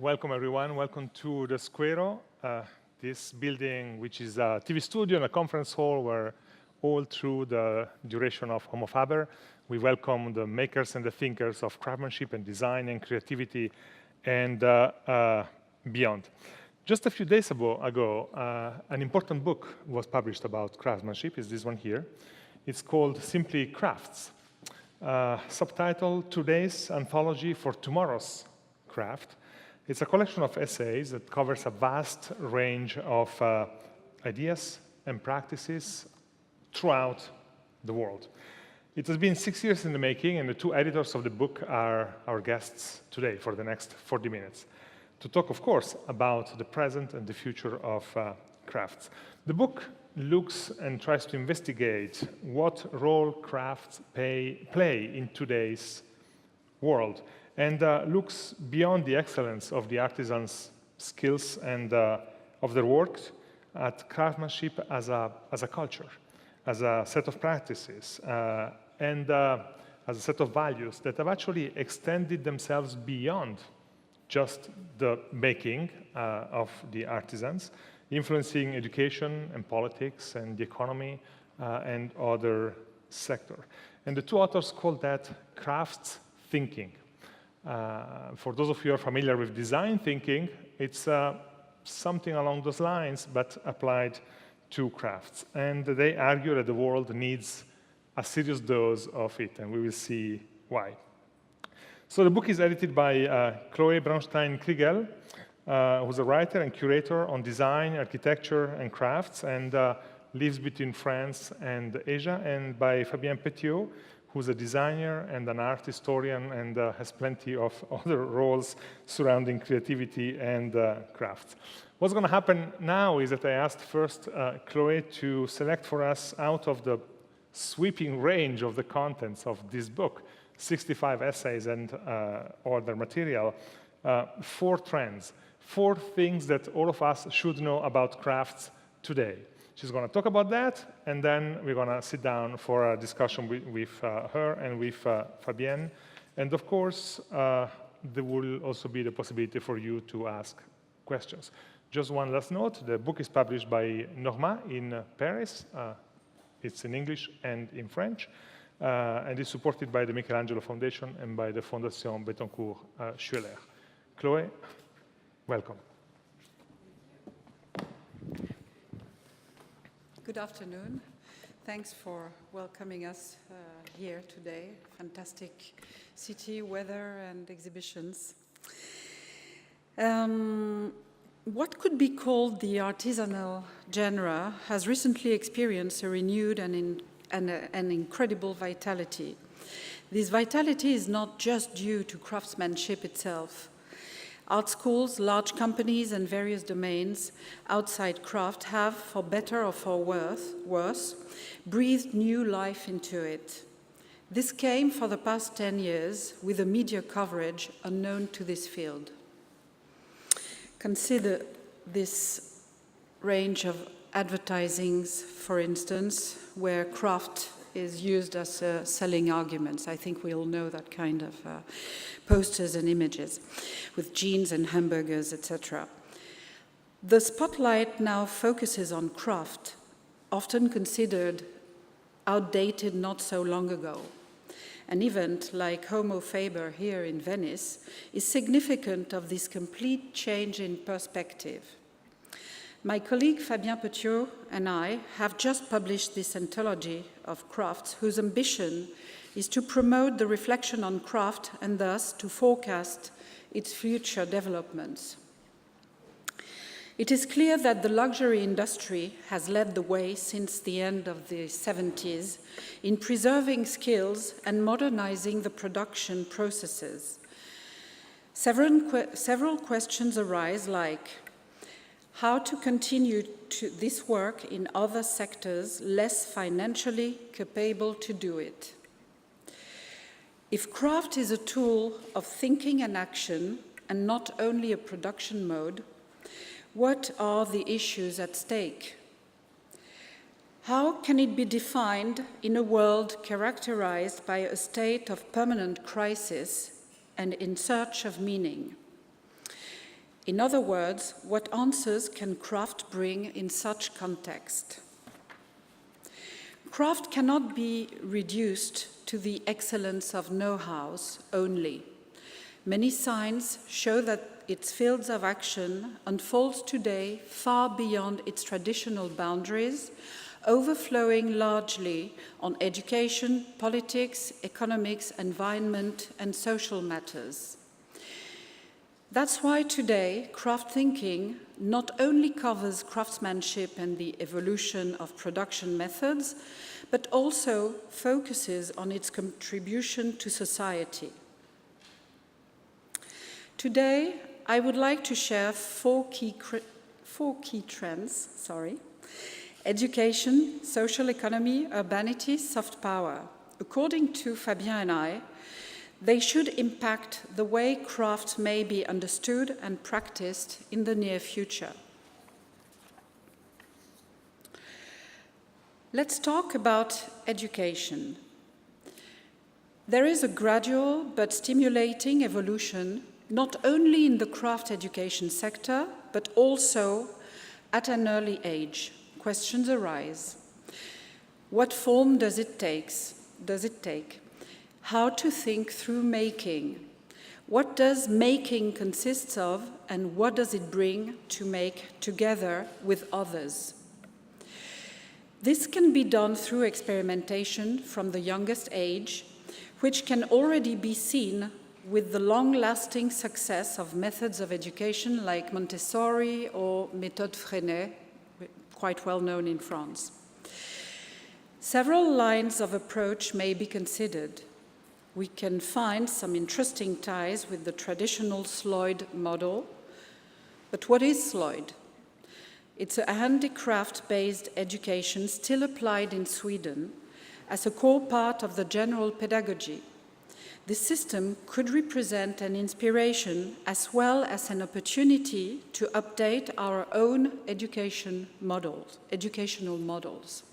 Welcome, everyone. Welcome to the Squero, this building, which is a TV studio and a conference hall where all through the duration of Homo Faber, we welcome the makers and the thinkers of craftsmanship and design and creativity and beyond. Just a few days ago, an important book was published about craftsmanship. It's this one here. It's called simply Crafts, subtitled Today's Anthology for Tomorrow's Craft. It's a collection of essays that covers a vast range of ideas and practices throughout the world. It has been 6 years in the making, and the two editors of the book are our guests today for the next 40 minutes to talk, of course, about the present and the future of crafts. The book looks and tries to investigate what role crafts play in today's world, and looks beyond the excellence of the artisans' skills and of their work at craftsmanship as a culture, as a set of practices, and as a set of values that have actually extended themselves beyond just the making of the artisans, influencing education and politics and the economy and other sectors. And the two authors call that crafts thinking. For those of you who are familiar with design thinking, it's something along those lines, but applied to crafts. And they argue that the world needs a serious dose of it, and we will see why. So the book is edited by Chloé Braunstein-Kriegel, who's a writer and curator on design, architecture, and crafts, and lives between France and Asia, and by Fabien Petiot, who's a designer and an art historian and has plenty of other roles surrounding creativity and crafts. What's going to happen now is that I asked first Chloé to select for us out of the sweeping range of the contents of this book, 65 essays and other material, 4 trends, 4 things that all of us should know about crafts today. She's going to talk about that, and then we're going to sit down for a discussion with her and with Fabien. And of course, there will also be the possibility for you to ask questions. Just one last note, the book is published by Norma in Paris. It's in English and in French, and is supported by the Michelangelo Foundation and by the Fondation Bettencourt-Schueller. Chloé, welcome. Good afternoon. Thanks for welcoming us here today. Fantastic city, weather, and exhibitions. What could be called the artisanal genre has recently experienced a renewed and an incredible vitality. This vitality is not just due to craftsmanship itself. Art schools, large companies, and various domains outside craft have, for better or for worse, breathed new life into it. This came for the past 10 years with a media coverage unknown to this field. Consider this range of advertisings, for instance, where craft is used as selling arguments. I think we all know that kind of posters and images with jeans and hamburgers, etc. The spotlight now focuses on craft, often considered outdated not so long ago. An event like Homo Faber here in Venice is significant of this complete change in perspective. My colleague Fabien Petiot and I have just published this anthology of crafts whose ambition is to promote the reflection on craft and thus to forecast its future developments. It is clear that the luxury industry has led the way since the end of the 70s in preserving skills and modernizing the production processes. Several questions arise, like how to continue this work in other sectors less financially capable to do it. If craft is a tool of thinking and action and not only a production mode, what are the issues at stake? How can it be defined in a world characterized by a state of permanent crisis and in search of meaning? In other words, what answers can craft bring in such context? Craft cannot be reduced to the excellence of know-hows only. Many signs show that its fields of action unfolds today far beyond its traditional boundaries, overflowing largely on education, politics, economics, environment, and social matters. That's why today, craft thinking not only covers craftsmanship and the evolution of production methods, but also focuses on its contribution to society. Today, I would like to share four key trends. Education, social economy, urbanity, soft power. According to Fabien and I, they should impact the way craft may be understood and practiced in the near future. Let's talk about education. There is a gradual but stimulating evolution, not only in the craft education sector, but also at an early age. Questions arise. What form does it take? How to think through making? What does making consist of, and what does it bring to make together with others? This can be done through experimentation from the youngest age, which can already be seen with the long-lasting success of methods of education like Montessori or Méthode Freinet, quite well known in France. Several lines of approach may be considered. We can find some interesting ties with the traditional Sloyd model. But what is Sloyd? It's a handicraft-based education still applied in Sweden as a core part of the general pedagogy. This system could represent an inspiration as well as an opportunity to update our own educational models.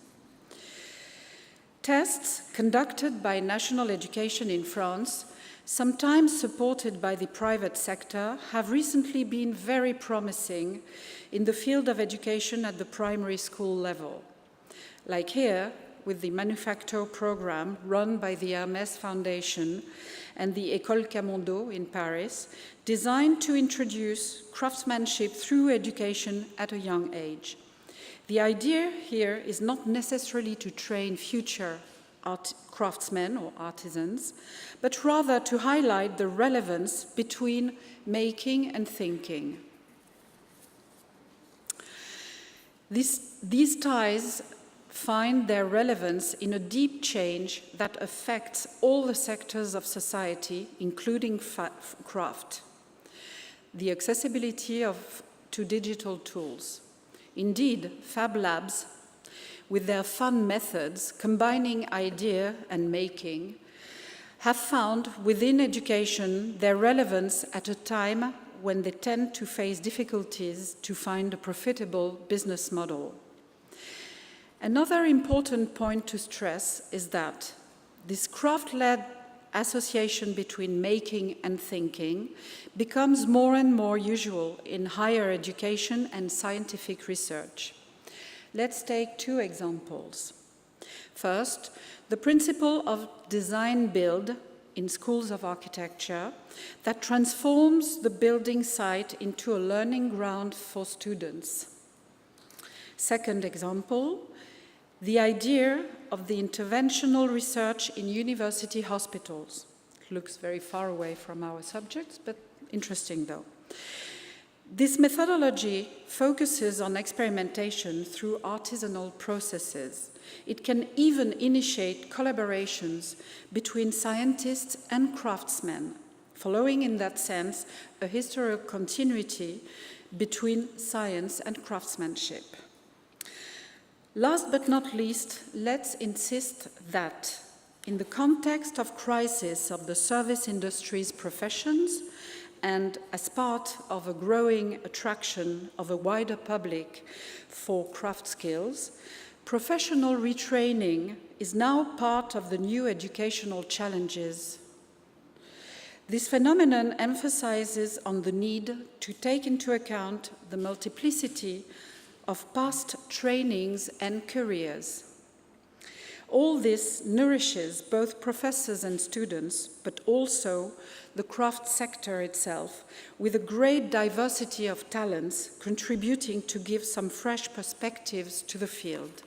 Tests conducted by national education in France, sometimes supported by the private sector, have recently been very promising in the field of education at the primary school level. Like here, with the Manufacture program run by the Hermès Foundation and the École Camondo in Paris, designed to introduce craftsmanship through education at a young age. The idea here is not necessarily to train future craftsmen or artisans, but rather to highlight the relevance between making and thinking. These ties find their relevance in a deep change that affects all the sectors of society, including craft. The accessibility to digital tools. Indeed, Fab Labs, with their fun methods, combining idea and making, have found within education their relevance at a time when they tend to face difficulties to find a profitable business model. Another important point to stress is that this craft-led association between making and thinking becomes more and more usual in higher education and scientific research. Let's take two examples. First, the principle of design-build in schools of architecture that transforms the building site into a learning ground for students. Second example, the idea of the interventional research in university hospitals. It looks very far away from our subjects, but interesting though. This methodology focuses on experimentation through artisanal processes. It can even initiate collaborations between scientists and craftsmen, following in that sense a historical continuity between science and craftsmanship. Last but not least, let's insist that in the context of crisis of the service industry's professions and as part of a growing attraction of a wider public for craft skills, professional retraining is now part of the new educational challenges. This phenomenon emphasizes on the need to take into account the multiplicity of past trainings and careers. All this nourishes both professors and students, but also the craft sector itself, with a great diversity of talents contributing to give some fresh perspectives to the field.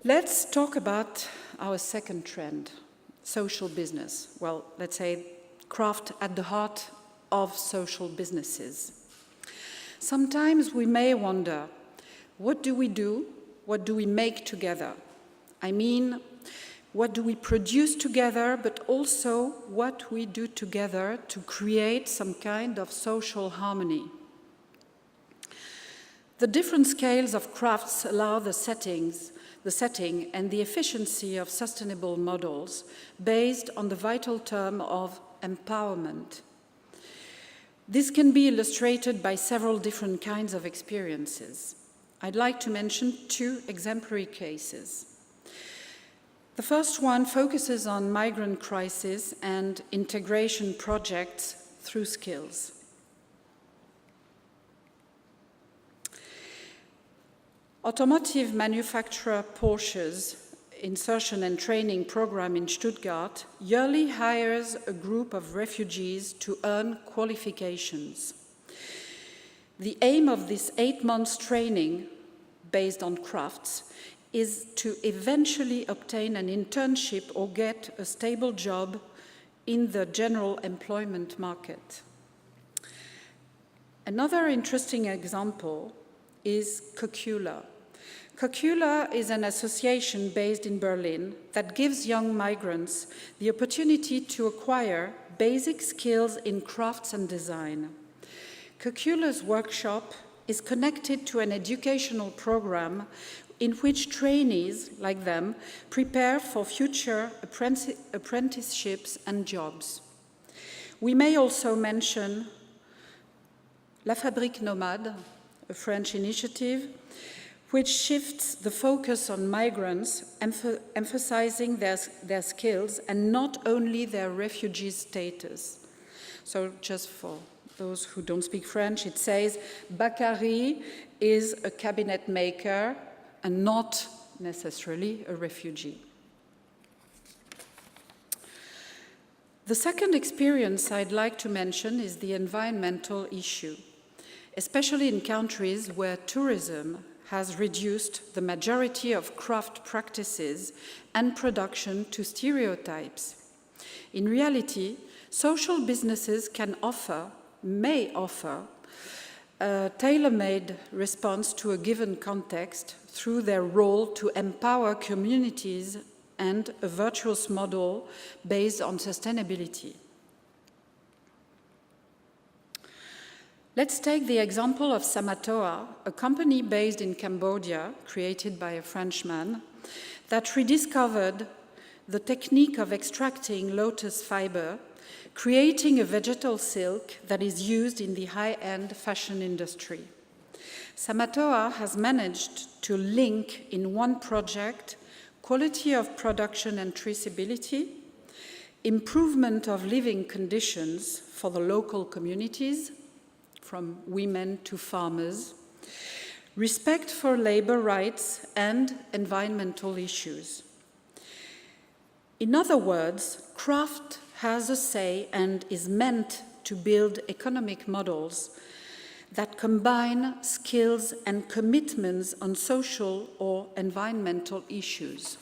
Let's talk about our second trend, social business. Well, let's say craft at the heart of social businesses. Sometimes we may wonder, what do we do? What do we make together? I mean, what do we produce together, but also what we do together to create some kind of social harmony. The different scales of crafts allow the setting and the efficiency of sustainable models based on the vital term of empowerment. This can be illustrated by several different kinds of experiences. I'd like to mention two exemplary cases. The first one focuses on migrant crisis and integration projects through skills. Automotive manufacturer Porsche's insertion and training program in Stuttgart yearly hires a group of refugees to earn qualifications. The aim of this 8 months training, based on crafts, is to eventually obtain an internship or get a stable job in the general employment market. Another interesting example is Cocula. Cocula is an association based in Berlin that gives young migrants the opportunity to acquire basic skills in crafts and design. Cocula's workshop is connected to an educational program in which trainees, like them, prepare for future apprenticeships and jobs. We may also mention La Fabrique Nomade, a French initiative, which shifts the focus on migrants, emphasizing their skills and not only their refugee status. So just for those who don't speak French, it says, Bakary is a cabinet maker and not necessarily a refugee. The second experience I'd like to mention is the environmental issue, especially in countries where tourism has reduced the majority of craft practices and production to stereotypes. In reality, social businesses may offer a tailor-made response to a given context through their role to empower communities and a virtuous model based on sustainability. Let's take the example of Samatoa, a company based in Cambodia, created by a Frenchman, that rediscovered the technique of extracting lotus fiber, creating a vegetal silk that is used in the high-end fashion industry. Samatoa has managed to link in one project quality of production and traceability, improvement of living conditions for the local communities, from women to farmers, respect for labor rights and environmental issues. In other words, craft has a say and is meant to build economic models that combine skills and commitments on social or environmental issues.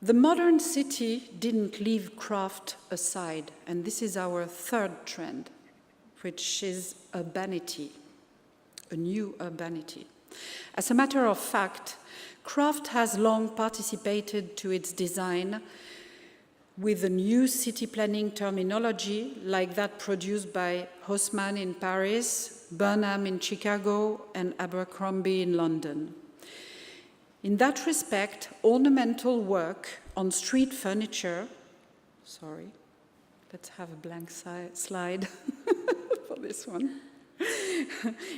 The modern city didn't leave craft aside, and this is our third trend, which is urbanity, a new urbanity. As a matter of fact, craft has long participated to its design with a new city planning terminology like that produced by Haussmann in Paris, Burnham in Chicago, and Abercrombie in London. In that respect, ornamental work on street furniture, let's have a blank slide for this one,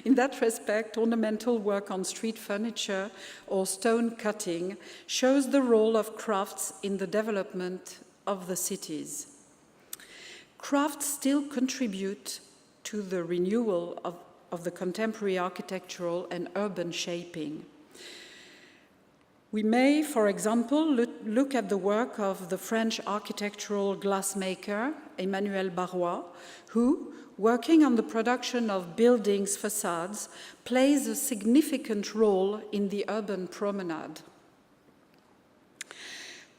In that respect, ornamental work on street furniture or stone cutting shows the role of crafts in the development of the cities. Crafts still contribute to the renewal of the contemporary architectural and urban shaping. We may, for example, look at the work of the French architectural glassmaker, Emmanuel Barrois, who, working on the production of buildings' facades, plays a significant role in the urban promenade.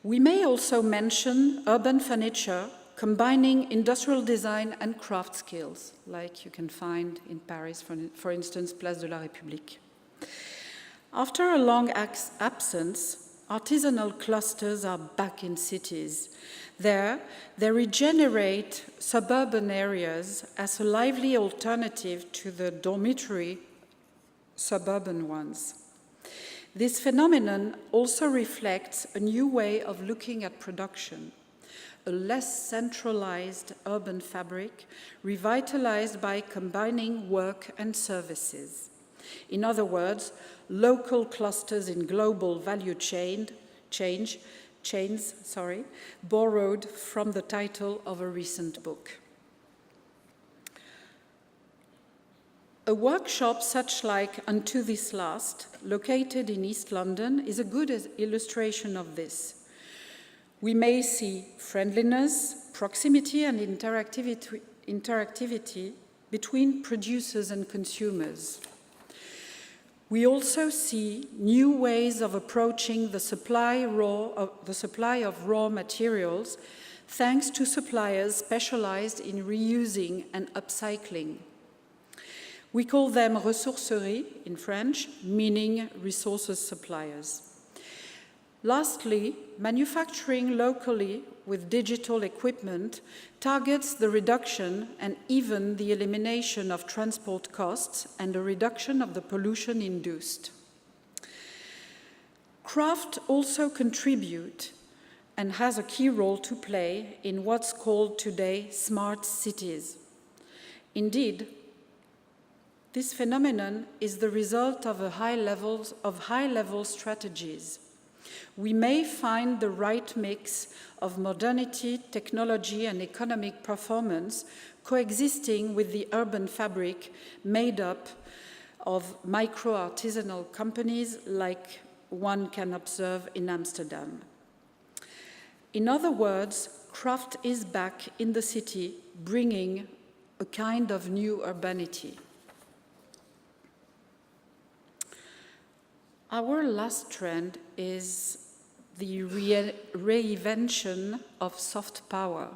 We may also mention urban furniture combining industrial design and craft skills, like you can find in Paris, for instance, Place de la République. After a long absence, artisanal clusters are back in cities. There, they regenerate suburban areas as a lively alternative to the dormitory suburban ones. This phenomenon also reflects a new way of looking at production, a less centralized urban fabric revitalized by combining work and services. In other words, local clusters in global value chains, borrowed from the title of a recent book. A workshop such like Unto This Last, located in East London, is a good illustration of this. We may see friendliness, proximity, and interactivity between producers and consumers. We also see new ways of approaching the supply of raw materials, thanks to suppliers specialized in reusing and upcycling. We call them ressourceries in French, meaning resources suppliers. Lastly, manufacturing locally with digital equipment targets the reduction and even the elimination of transport costs and a reduction of the pollution induced. Craft also contribute and has a key role to play in what's called today smart cities. Indeed, this phenomenon is the result of high-level strategies. We may find the right mix of modernity, technology, and economic performance coexisting with the urban fabric made up of micro-artisanal companies like one can observe in Amsterdam. In other words, craft is back in the city, bringing a kind of new urbanity. Our last trend is the reinvention of soft power.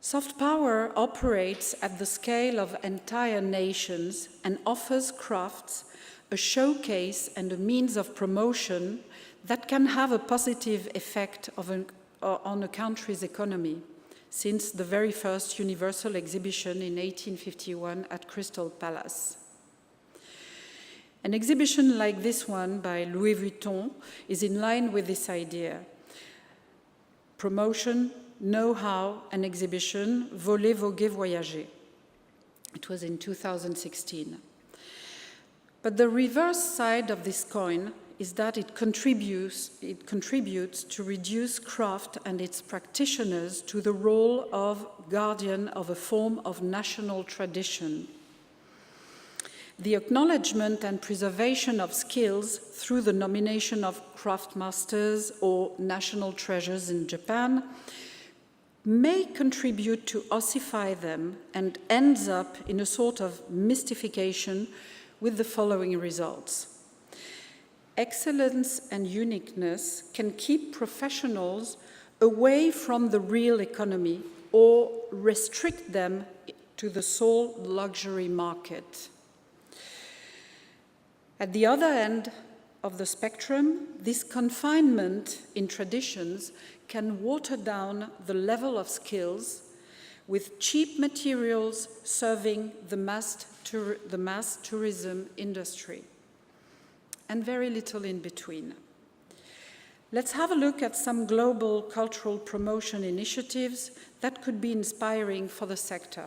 Soft power operates at the scale of entire nations and offers crafts a showcase and a means of promotion that can have a positive effect on a country's economy, since the very first Universal Exhibition in 1851 at Crystal Palace. An exhibition like this one by Louis Vuitton is in line with this idea. Promotion, know-how, and exhibition, voler, voguer, voyager. It was in 2016. But the reverse side of this coin is that it contributes to reduce craft and its practitioners to the role of guardian of a form of national tradition. The acknowledgement and preservation of skills through the nomination of craft masters or national treasures in Japan may contribute to ossify them and ends up in a sort of mystification with the following results. Excellence and uniqueness can keep professionals away from the real economy or restrict them to the sole luxury market. At the other end of the spectrum, this confinement in traditions can water down the level of skills with cheap materials serving the mass tourism industry, and very little in between. Let's have a look at some global cultural promotion initiatives that could be inspiring for the sector.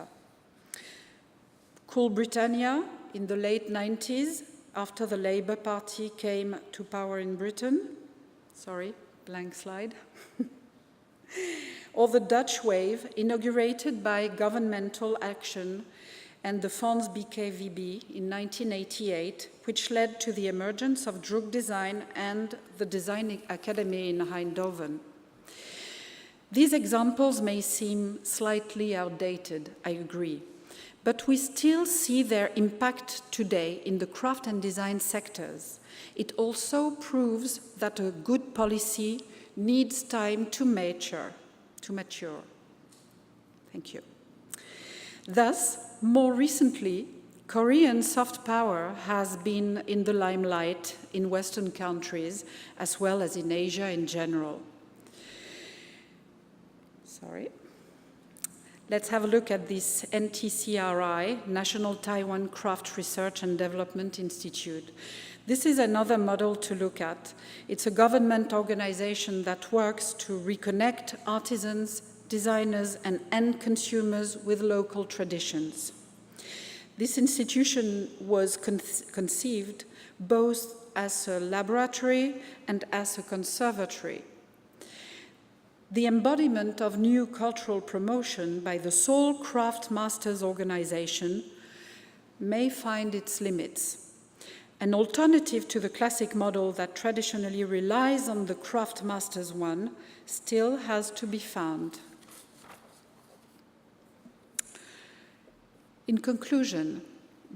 Cool Britannia in the late 90s, after the Labour Party came to power in Britain. Sorry, blank slide. Or the Dutch wave, inaugurated by governmental action and the Fonds BKVB in 1988, which led to the emergence of drug design and the Design Academy in Eindhoven. These examples may seem slightly outdated, I agree, but we still see their impact today in the craft and design sectors. It also proves that a good policy needs time to mature. Thank you. Thus, more recently, Korean soft power has been in the limelight in Western countries as well as in Asia in general. Sorry. Let's have a look at this NTCRI, National Taiwan Craft Research and Development Institute. This is another model to look at. It's a government organization that works to reconnect artisans, designers, and end consumers with local traditions. This institution was conceived both as a laboratory and as a conservatory. The embodiment of new cultural promotion by the Seoul Craft Masters organization may find its limits. An alternative to the classic model that traditionally relies on the craft masters one still has to be found. In conclusion,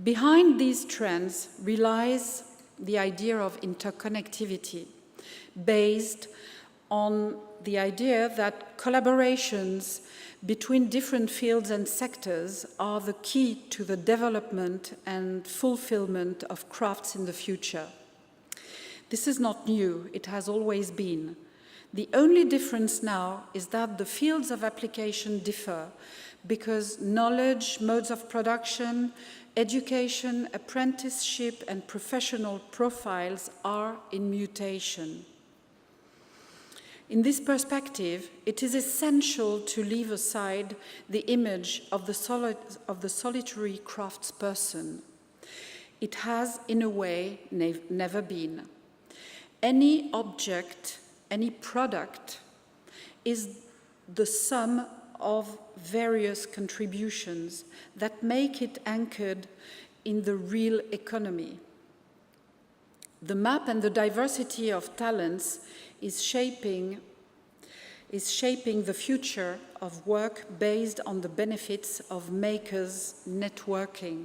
behind these trends relies the idea of interconnectivity, based on the idea that collaborations between different fields and sectors are the key to the development and fulfillment of crafts in the future. This is not new, it has always been. The only difference now is that the fields of application differ because knowledge, modes of production, education, apprenticeship, and professional profiles are in mutation. In this perspective, it is essential to leave aside the image of the solitary craftsperson. It has, in a way, never been. Any object, any product, is the sum of various contributions that make it anchored in the real economy. The map and the diversity of talents is shaping the future of work based on the benefits of makers' networking.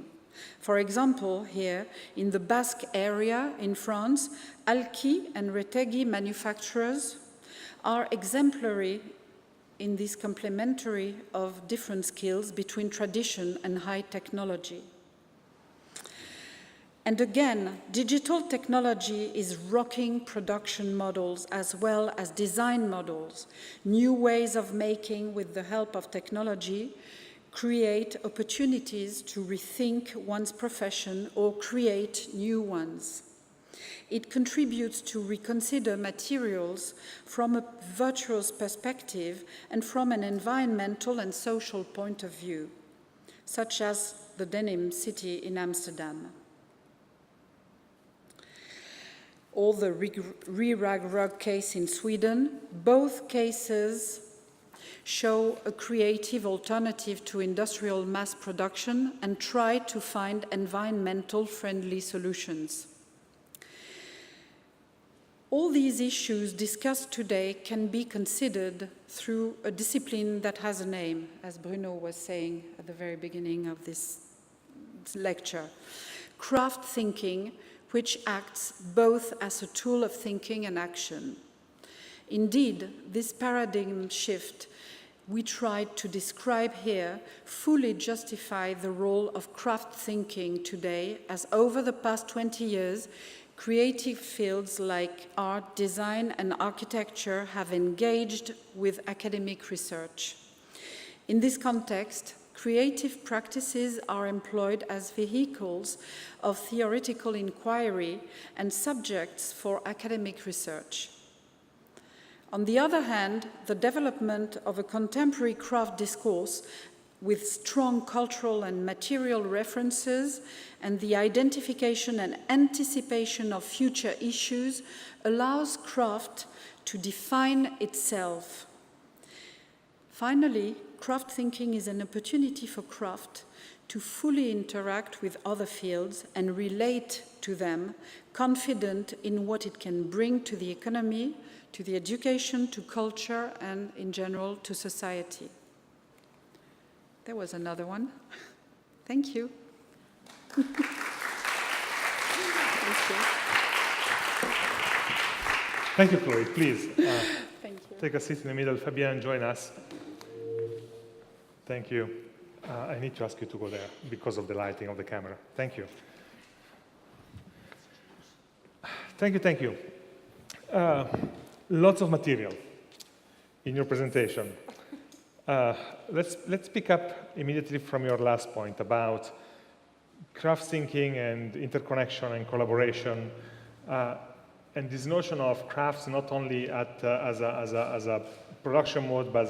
For example, here in the Basque area in France, Alki and Retegi manufacturers are exemplary in this complementary of different skills between tradition and high technology. And again, digital technology is rocking production models as well as design models. New ways of making with the help of technology create opportunities to rethink one's profession or create new ones. It contributes to reconsider materials from a virtuous perspective and from an environmental and social point of view, such as the Denim City in Amsterdam. Or the Re-Rag Rug case in Sweden. Both cases show a creative alternative to industrial mass production and try to find environmental friendly solutions. All these issues discussed today can be considered through a discipline that has a name, as Bruno was saying at the very beginning of this lecture. Craft thinking, which acts both as a tool of thinking and action. Indeed, this paradigm shift we tried to describe here fully justify the role of craft thinking today, as over the past 20 years, creative fields like art, design, and architecture have engaged with academic research. In this context, creative practices are employed as vehicles of theoretical inquiry and subjects for academic research. On the other hand, the development of a contemporary craft discourse with strong cultural and material references, and the identification and anticipation of future issues allows craft to define itself. Finally, craft thinking is an opportunity for craft to fully interact with other fields and relate to them, confident in what it can bring to the economy, to the education, to culture, and in general to society. There was another one. Thank you. Thank you. Thank you, Chloé. Please Thank you. take a seat in the middle. Fabien, join us. Thank you. I need to ask you to go there because of the lighting of the camera. Thank you. Thank you, thank you. Lots of material in your presentation. Let's pick up immediately from your last point about craft thinking and interconnection and collaboration, and this notion of crafts not only as a production mode, but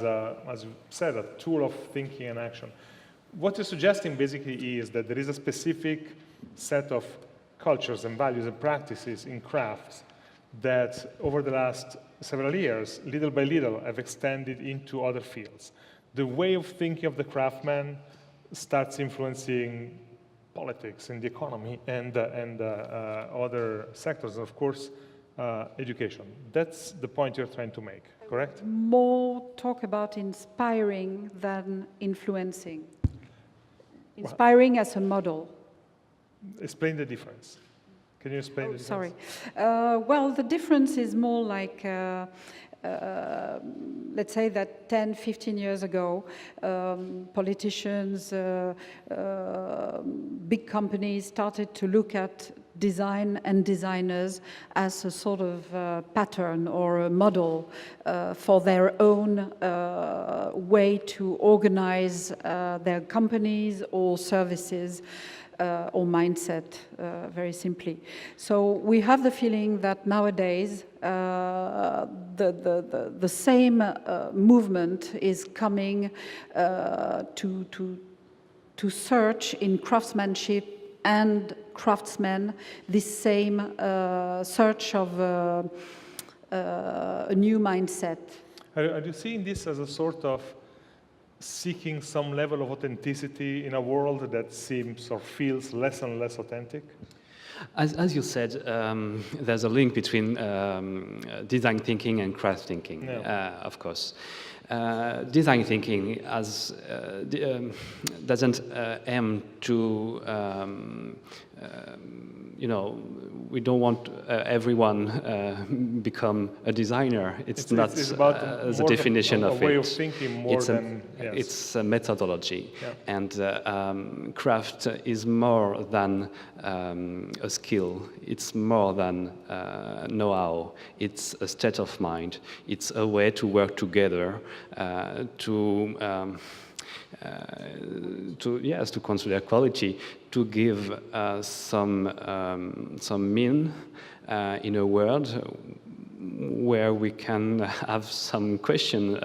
as you said, a tool of thinking and action. What you're suggesting basically is that there is a specific set of cultures and values and practices in crafts that over the last several years, little by little, have extended into other fields. The way of thinking of the craftsman starts influencing politics and the economy and other sectors, and of course, education. That's the point you're trying to make, correct? More talk about inspiring than influencing. Inspiring as a model. Explain the difference. Can you explain the difference? Sorry. Well, the difference is more like, let's say that 10, 15 years ago, politicians, big companies started to look at design and designers as a sort of pattern or a model for their own way to organize their companies or services or mindset, very simply. So we have the feeling that nowadays the same movement is coming to search in craftsmanship and craftsmen this same search of a new mindset. Are you seeing this as a sort of seeking some level of authenticity in a world that seems or feels less and less authentic? As you said, there's a link between design thinking and craft thinking, Yeah. of course. Design thinking doesn't aim to, we don't want everyone become a designer. It's not about the definition of it. A way of thinking more than... Yes. It's a methodology. Yeah. And craft is more than a skill. It's more than know-how. It's a state of mind. It's a way to work together to consider quality, to give some mean in a world where we can have some question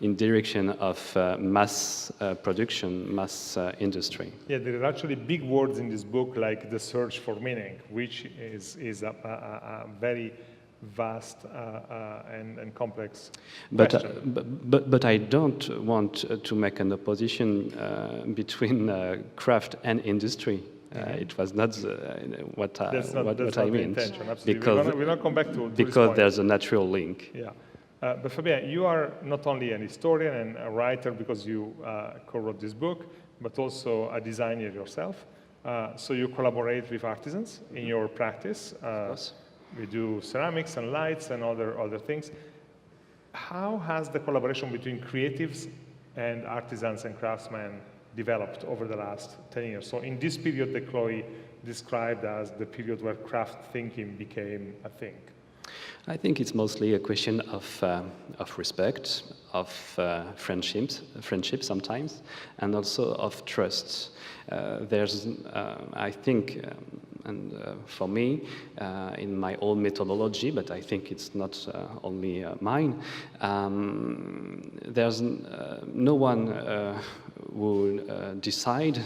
in direction of mass production, mass industry. Yeah, there are actually big words in this book like the search for meaning, which is a very vast and complex question. But I don't want to make an opposition between craft and industry. It was not what I meant. Because we're not come back to because this point. There's a natural link. Yeah, but Fabien, you are not only an historian and a writer because you co-wrote this book, but also a designer yourself. So you collaborate with artisans in your practice. Of course. We do ceramics and lights and other things. How has the collaboration between creatives and artisans and craftsmen developed over the last 10 years? So in this period that Chloé described as the period where craft thinking became a thing. I think it's mostly a question of respect, of friendship sometimes, and also of trust. There's, I think, and for me, in my own methodology, but I think it's not only mine, there's no one who decide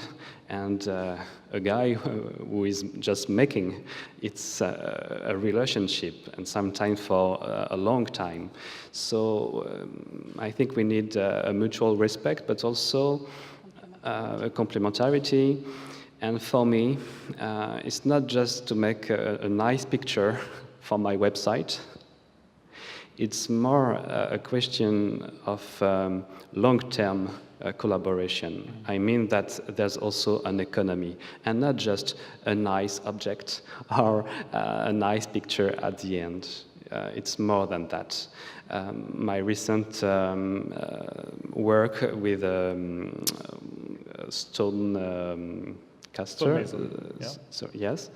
and a guy who is just making. It's a relationship, and sometimes for a long time. So I think we need a mutual respect, but also a complementarity. And for me, it's not just to make a nice picture for my website. It's more a question of long-term collaboration. I mean that there's also an economy, and not just a nice object or a nice picture at the end. It's more than that. My recent work with stone caster, so yes,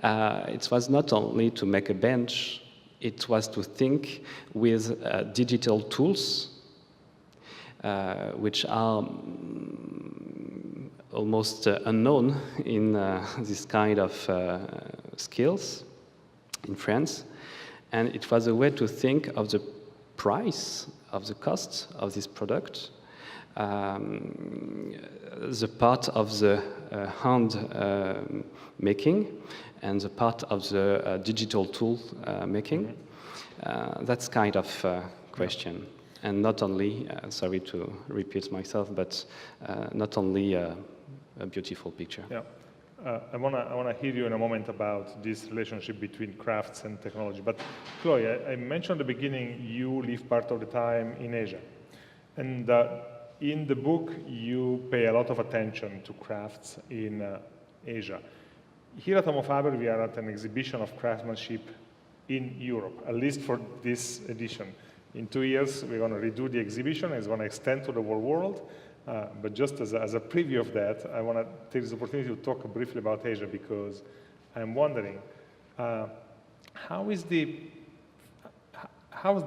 it was not only to make a bench, it was to think with digital tools, which are almost unknown in this kind of skills in France. And it was a way to think of the price, of the cost of this product, the part of the hand making, and the part of the digital tool making. That's kind of question. And not only, sorry to repeat myself, but not only a beautiful picture. Yeah. I wanna hear you in a moment about this relationship between crafts and technology. But Chloé, I mentioned at the beginning you live part of the time in Asia. And in the book, you pay a lot of attention to crafts in Asia. Here at HomoFaber, we are at an exhibition of craftsmanship in Europe, at least for this edition. In 2 years, we're going to redo the exhibition. It's going to extend to the whole world. But just as a preview of that, I want to take this opportunity to talk briefly about Asia, because I'm wondering, how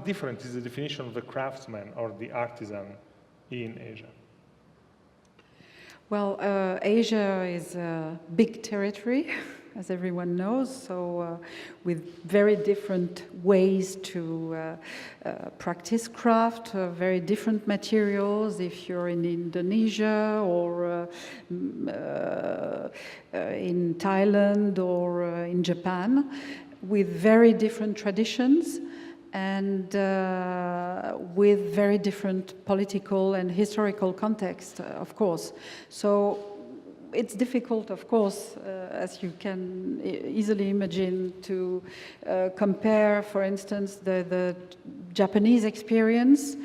different is the definition of the craftsman or the artisan in Asia? Well, Asia is a big territory, as everyone knows, so with very different ways to practice craft, very different materials if you're in Indonesia or in Thailand or in Japan, with very different traditions and with very different political and historical context, of course. So it's difficult, of course, as you can easily imagine, to compare, for instance, the Japanese experience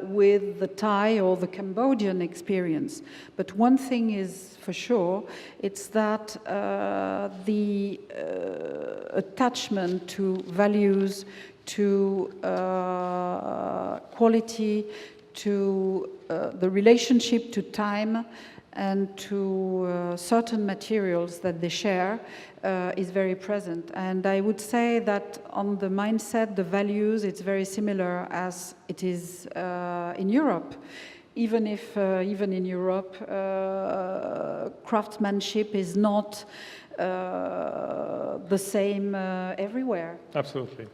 with the Thai or the Cambodian experience. But one thing is for sure, it's that the attachment to values, to quality, to the relationship to time, and to certain materials that they share is very present. And I would say that on the mindset, the values, it's very similar as it is in Europe. Even if, even in Europe, craftsmanship is not the same everywhere. Absolutely.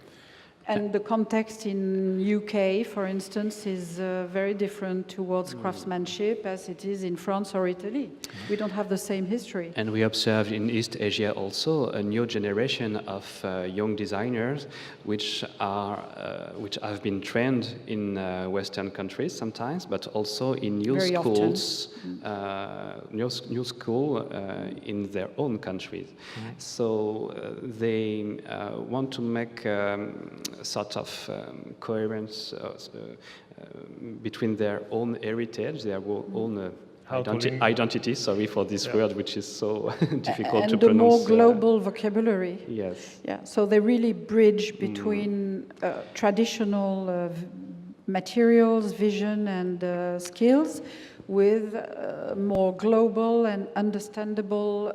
And the context in UK, for instance, is very different towards craftsmanship as it is in France or Italy. We don't have the same history. And we observed in East Asia also a new generation of young designers which have been trained in Western countries sometimes, but also in new very schools, new school in their own countries. So they want to make sort of coherence between their own heritage, their own identity, sorry for this word, which is so difficult to pronounce. And the more global vocabulary. Yes. Yeah, so they really bridge between traditional materials, vision, and skills with more global and understandable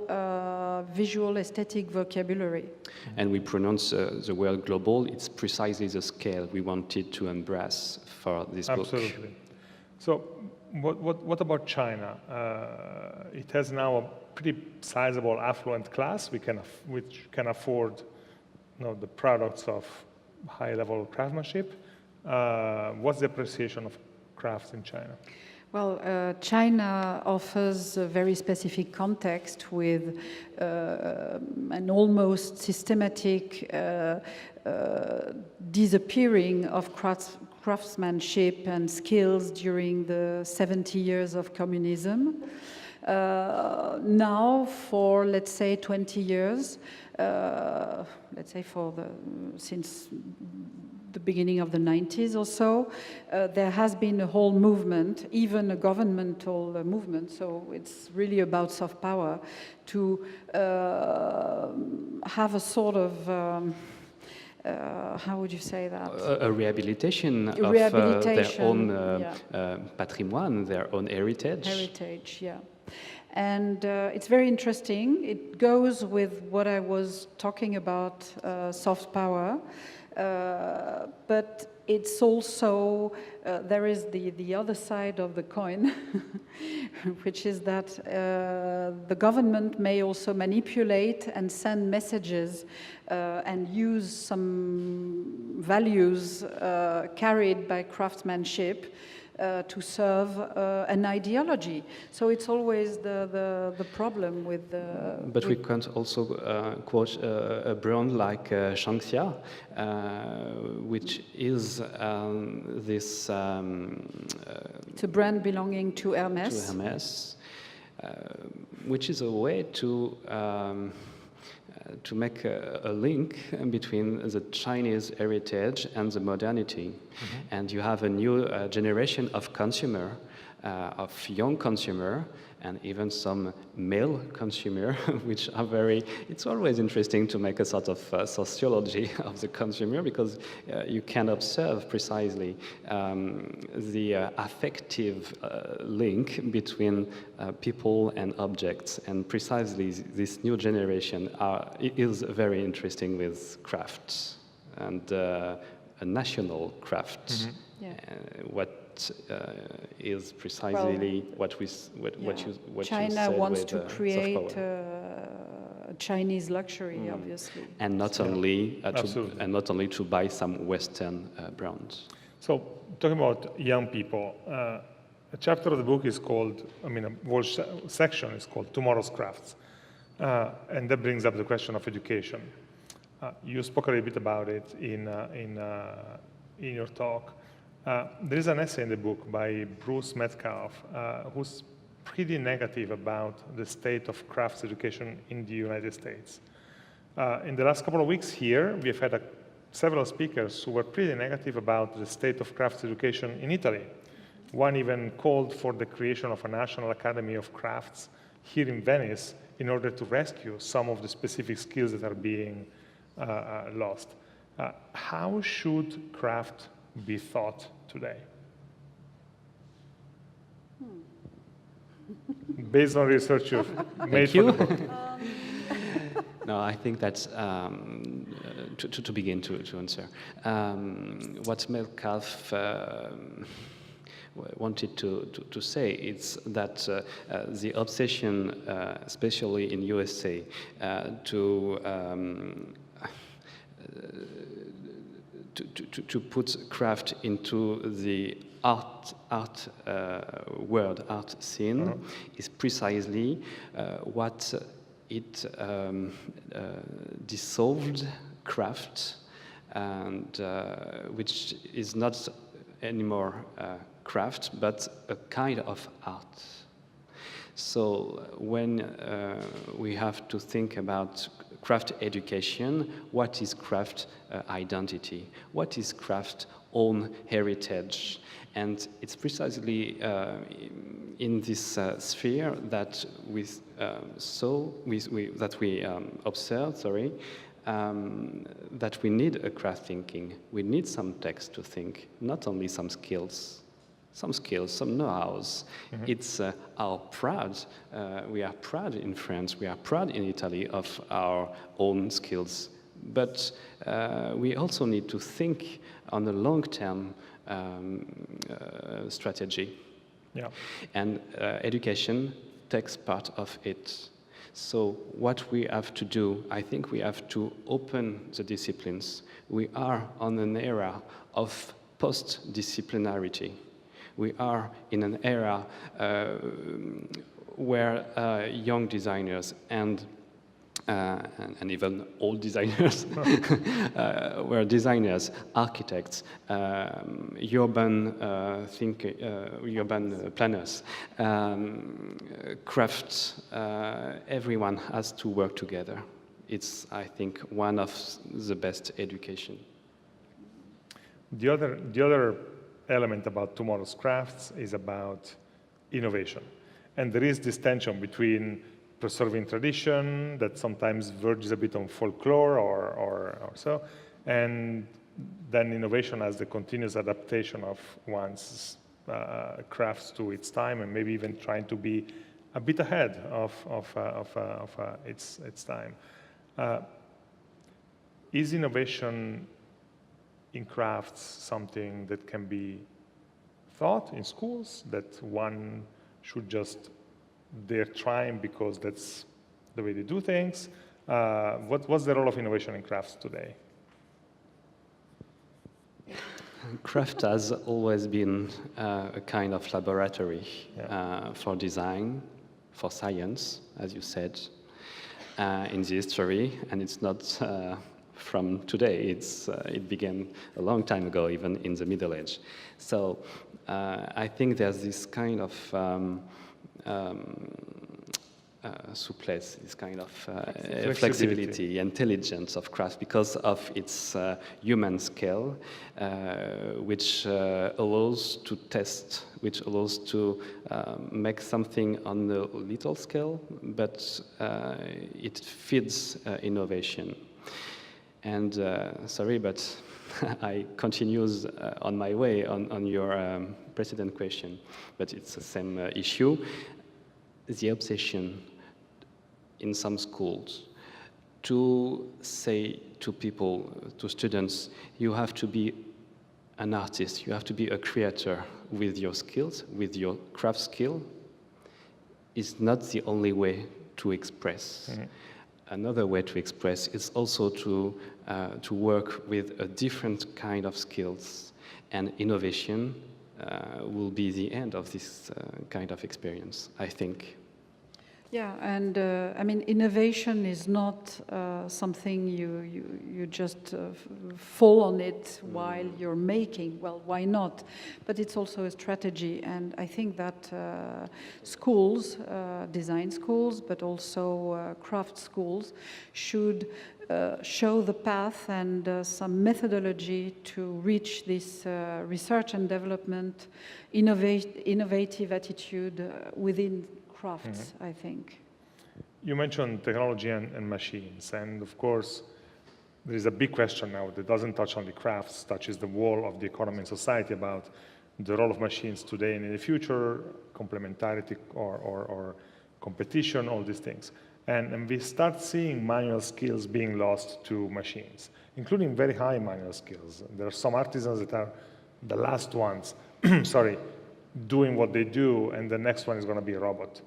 visual aesthetic vocabulary. And we pronounce the word global. It's precisely the scale we wanted to embrace for this book. Absolutely. So what about China? It has now a pretty sizable affluent class which can afford the products of high-level craftsmanship. What's the appreciation of crafts in China? Well, China offers a very specific context with an almost systematic disappearing of craftsmanship and skills during the 70 years of communism. Now, for let's say 20 years, let's say since the beginning of the 90s or so, there has been a whole movement, even a governmental movement, so it's really about soft power, to have a sort of how would you say that? A rehabilitation of their own patrimoine, their own heritage. Heritage, yeah. And it's very interesting. It goes with what I was talking about, soft power. But it's also, there is the other side of the coin, which is that the government may also manipulate and send messages and use some values carried by craftsmanship to serve an ideology. So it's always the problem with the... But we can't also quote a brand like Shangxia, which is this... it's a brand belonging to Hermes. To Hermes, which is a way to make a link between the Chinese heritage and the modernity. Mm-hmm. And you have a new generation of consumer, of young consumer, and even some male consumer, which are very... It's always interesting to make a sort of sociology of the consumer, because you can observe precisely the affective link between people and objects, and precisely this new generation is very interesting with crafts, and a national craft. Mm-hmm. Yeah. What is precisely what China wants to create a Chinese luxury, obviously. And not only to buy some Western brands. So, talking about young people, a chapter of the book is called, a whole section is called Tomorrow's Crafts, and that brings up the question of education. You spoke a little bit about it in your talk. There is an essay in the book by Bruce Metcalf, who's pretty negative about the state of crafts education in the United States. In the last couple of weeks here, we have had several speakers who were pretty negative about the state of crafts education in Italy. One even called for the creation of a National Academy of Crafts here in Venice in order to rescue some of the specific skills that are being lost. How should craft be taught today? Based on research you've made for the book. No, I think that's to begin to answer. What Metcalf wanted to say is that the obsession, especially in USA, to put craft into the art world, art scene, is precisely what it dissolved craft, and which is not anymore craft, but a kind of art. So when we have to think about craft education, what is craft identity? What is craft own heritage? And it's precisely in this sphere that we observe, that we need a craft thinking. We need some text to think, not only some skills, some know-hows. Mm-hmm. It's our proud. We are proud in France. We are proud in Italy of our own skills. But we also need to think on a long-term strategy. Yeah. And education takes part of it. So what we have to do, I think we have to open the disciplines. We are on an era of post-disciplinarity. We are in an era where young designers and even old designers, were designers, architects, urban planners, crafts. Everyone has to work together. It's, I think, one of the best education. The other element about tomorrow's crafts is about innovation. And there is this tension between preserving tradition that sometimes verges a bit on folklore or so, and then innovation as the continuous adaptation of one's crafts to its time, and maybe even trying to be a bit ahead of its time. Is innovation in crafts something that can be taught in schools, that one should just dare trying because that's the way they do things? What's the role of innovation in crafts today? Craft has always been a kind of laboratory for design, for science, as you said, in the history, and it's not from today. It began a long time ago, even in the Middle Age. So I think there's this kind of souplesse, this kind of flexibility, intelligence of craft because of its human scale, which allows to test, which allows to make something on a little scale, but it feeds innovation. And sorry, but I continue on my way on your precedent question, but it's the same issue. The obsession in some schools to say to people, to students, you have to be an artist, you have to be a creator with your skills, with your craft skill, is not the only way to express. Mm-hmm. Another way to express is also to work with a different kind of skills, and innovation will be the end of this kind of experience, I think. Yeah, and I mean, innovation is not something you just fall on it while you're making. Well, why not? But it's also a strategy, and I think that schools, design schools, but also craft schools, should show the path and some methodology to reach this research and development, innovative attitude within crafts, I think. You mentioned technology and machines, and of course, there is a big question now that doesn't touch only crafts, touches the whole of the economy and society about the role of machines today and in the future, complementarity or competition, all these things. And we start seeing manual skills being lost to machines, including very high manual skills. There are some artisans that are the last ones, doing what they do, and the next one is going to be a robot,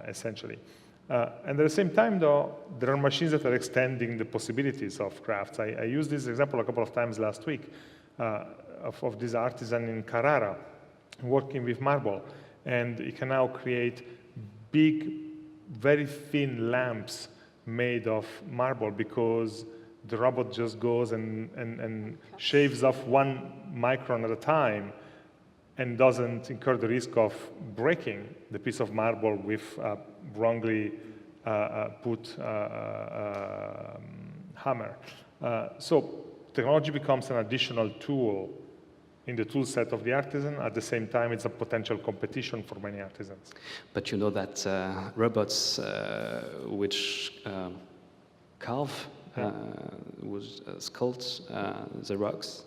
essentially. And at the same time, though, there are machines that are extending the possibilities of crafts. I used this example a couple of times last week of this artisan in Carrara working with marble, and he can now create big, very thin lamps made of marble because the robot just goes and shaves off 1 micron at a time and doesn't incur the risk of breaking the piece of marble with a wrongly put hammer. So technology becomes an additional tool in the tool set of the artisan. At the same time, it's a potential competition for many artisans. But you know that robots which carve, which sculpt the rocks,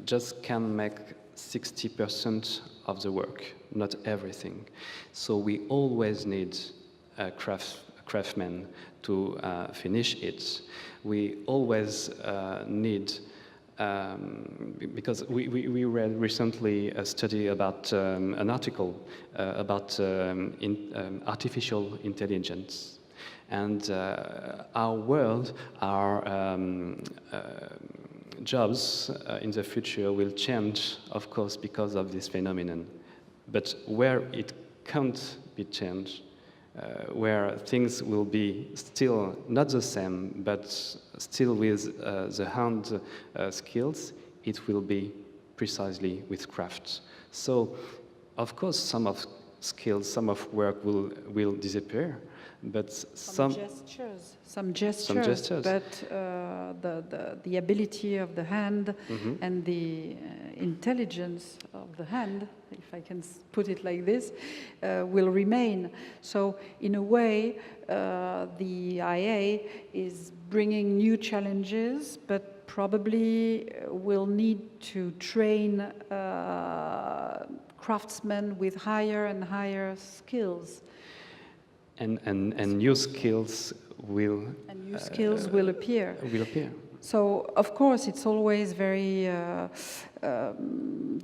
just can make 60% of the work, not everything. So we always need a craftsman to finish it. We always need, because we read recently a study about an article about artificial intelligence. And our world are jobs in the future will change, of course, because of this phenomenon. But where it can't be changed, where things will be still not the same, but still with the hand skills, it will be precisely with crafts. So, of course, some of skills, some of work will disappear, but some gestures, but the ability of the hand and the intelligence of the hand, if I can put it like this, will remain. So in a way, the IA is bringing new challenges, but probably will need to train craftsmen with higher and higher skills. And new skills will appear. Will appear. So, of course, it's always very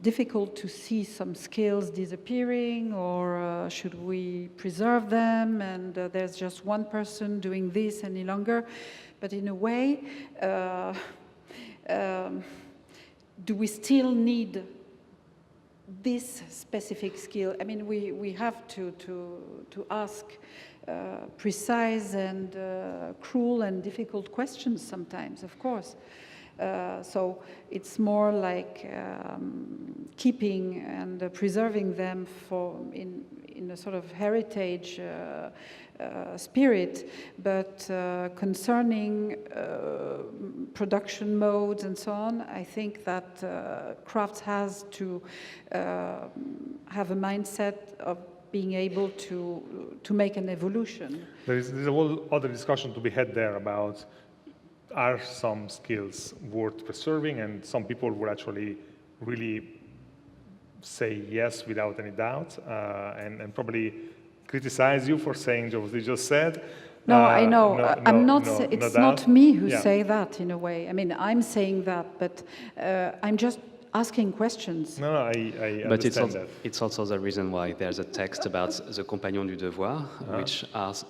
difficult to see some skills disappearing, or should we preserve them, and there's just one person doing this any longer. But in a way, do we still need this specific skill? I mean, we have to ask precise and cruel and difficult questions sometimes, of course. So it's more like keeping and preserving them in a sort of heritage spirit, but concerning production modes and so on, I think that crafts has to have a mindset of being able to make an evolution. There's a whole other discussion to be had there about, are some skills worth preserving, and some people would actually really say yes without any doubt, and probably criticize you for saying what you just said. No, I know. It's not me who Yeah. say that in a way. I mean, I'm saying that, but I'm just asking questions. No, I But understand that. it's also the reason why there's a text about the Compagnon du Devoir, which asks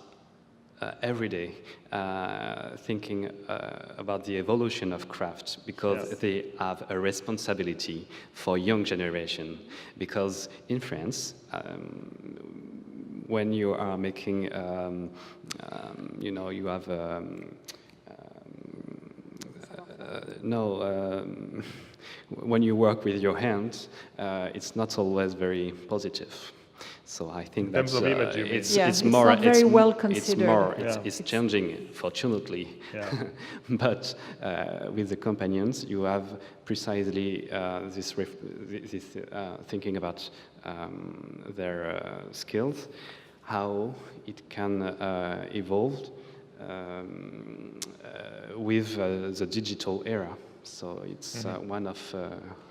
every day thinking about the evolution of crafts, because they have a responsibility for young generation. Because in France, when you are making, you have when you work with your hands, it's not always very positive. So I think that's it's more not very well considered. It's changing, fortunately. Yeah. But with the companions, you have precisely this thinking about their skills, how it can evolve with the digital era. So it's one of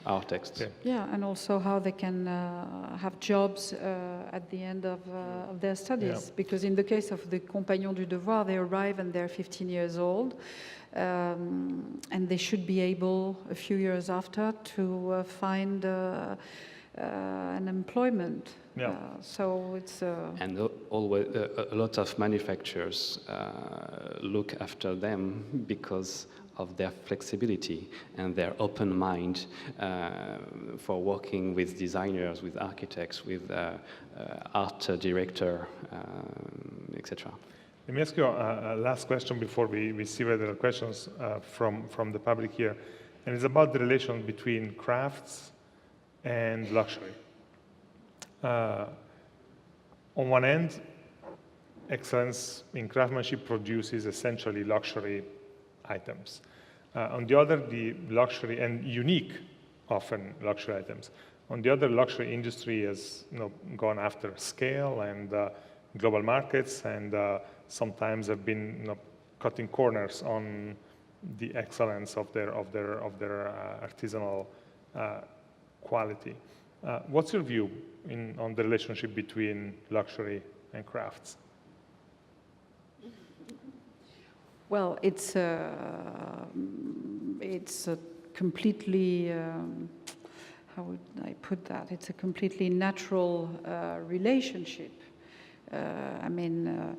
our texts. Okay. Yeah, and also how they can have jobs at the end of their studies. Yeah. Because in the case of the Compagnon du Devoir, they arrive and they're 15 years old. And they should be able, a few years after, to find an employment. Yeah. So it's... And always, a lot of manufacturers look after them because of their flexibility and their open mind for working with designers, with architects, with art director, etc. Let me ask you a last question before we see whether there are questions from the public here. And it's about the relation between crafts and luxury. On one end, excellence in craftsmanship produces essentially luxury items. On the other, the luxury and unique, often luxury items. On the other, luxury industry has gone after scale and global markets, and sometimes have been cutting corners on the excellence of their artisanal quality. What's your view on the relationship between luxury and crafts? Well, it's a completely, how would I put that? It's a completely natural relationship. I mean,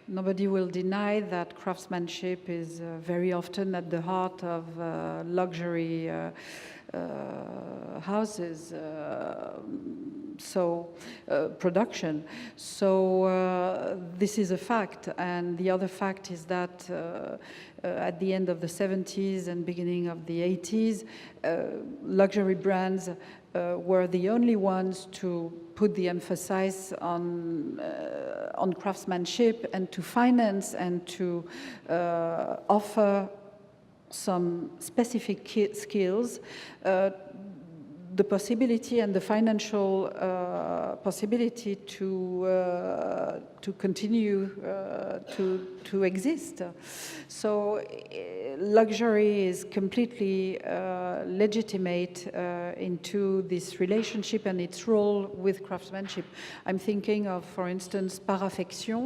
nobody will deny that craftsmanship is very often at the heart of luxury houses, production. So this is a fact, and the other fact is that at the end of the 70s and beginning of the 80s, luxury brands were the only ones to put the emphasis on craftsmanship and to finance and to offer some specific skills, the possibility and the financial possibility to continue to exist. So luxury is completely legitimate into this relationship and its role with craftsmanship. I'm thinking of, for instance, paraffection,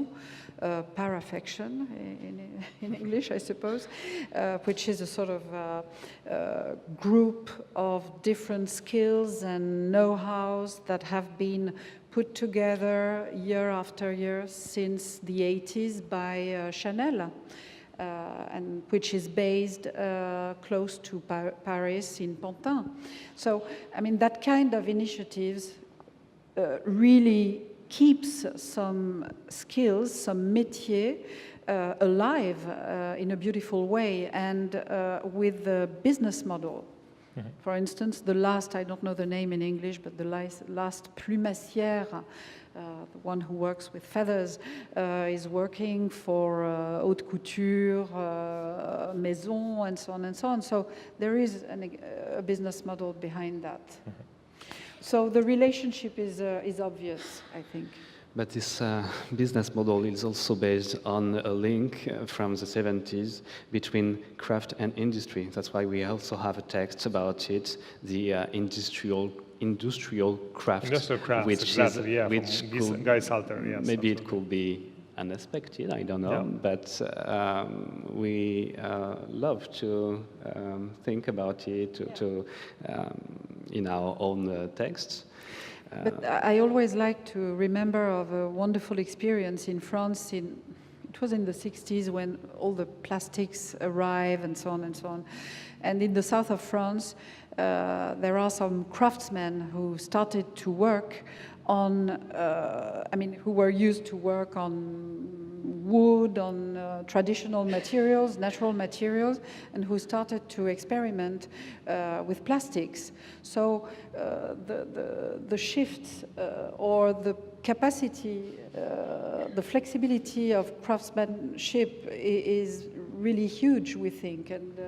in English, I suppose, which is a sort of group of different skills and know-hows that have been put together year after year since the 80s by Chanel, and which is based close to Paris in Pantin. So, I mean, that kind of initiatives really keeps some skills, some métier alive in a beautiful way, and with the business model. Mm-hmm. For instance, the last, I don't know the name in English, but the last plumassière, the one who works with feathers, is working for haute couture, maison, and so on and so on. So there is a business model behind that. Mm-hmm. So the relationship is obvious, I think. But this business model is also based on a link from the 70s between craft and industry. That's why we also have a text about it, the industrial craft. Industrial craft, which exactly, yeah, which could, Guy Salter, yes. Maybe absolutely. It could be unexpected, I don't know, yeah. But we love to think about it, in our own texts. But I always like to remember of a wonderful experience in France. It was in the 60s when all the plastics arrive and so on and so on. And in the south of France, there are some craftsmen who started to work on, who were used to work on wood, on traditional materials, natural materials, and who started to experiment with plastics. So the shifts or the capacity, the flexibility of craftsmanship is really huge, we think, and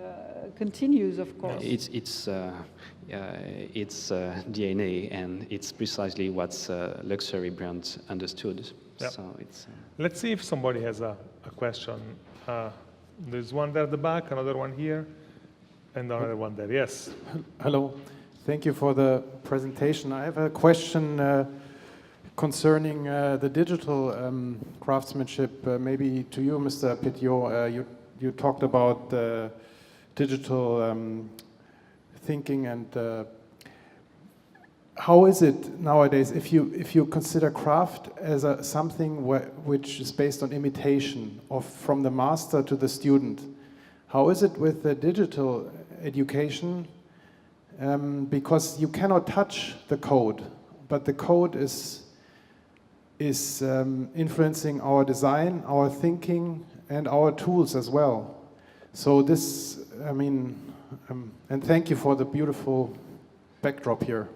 continues, of course. It's DNA, and it's precisely what luxury brands understood. Yep. So it's. Let's see if somebody has a question. There's one there at the back, another one here, and another one there. Yes. Hello. Thank you for the presentation. I have a question concerning the digital craftsmanship. Maybe to you, Mr. Petiot. You talked about digital thinking, and how is it nowadays if you consider craft as something which is based on imitation from the master to the student? How is it with the digital education? Because you cannot touch the code, but the code is influencing our design, our thinking, and our tools as well. So this, and thank you for the beautiful backdrop here.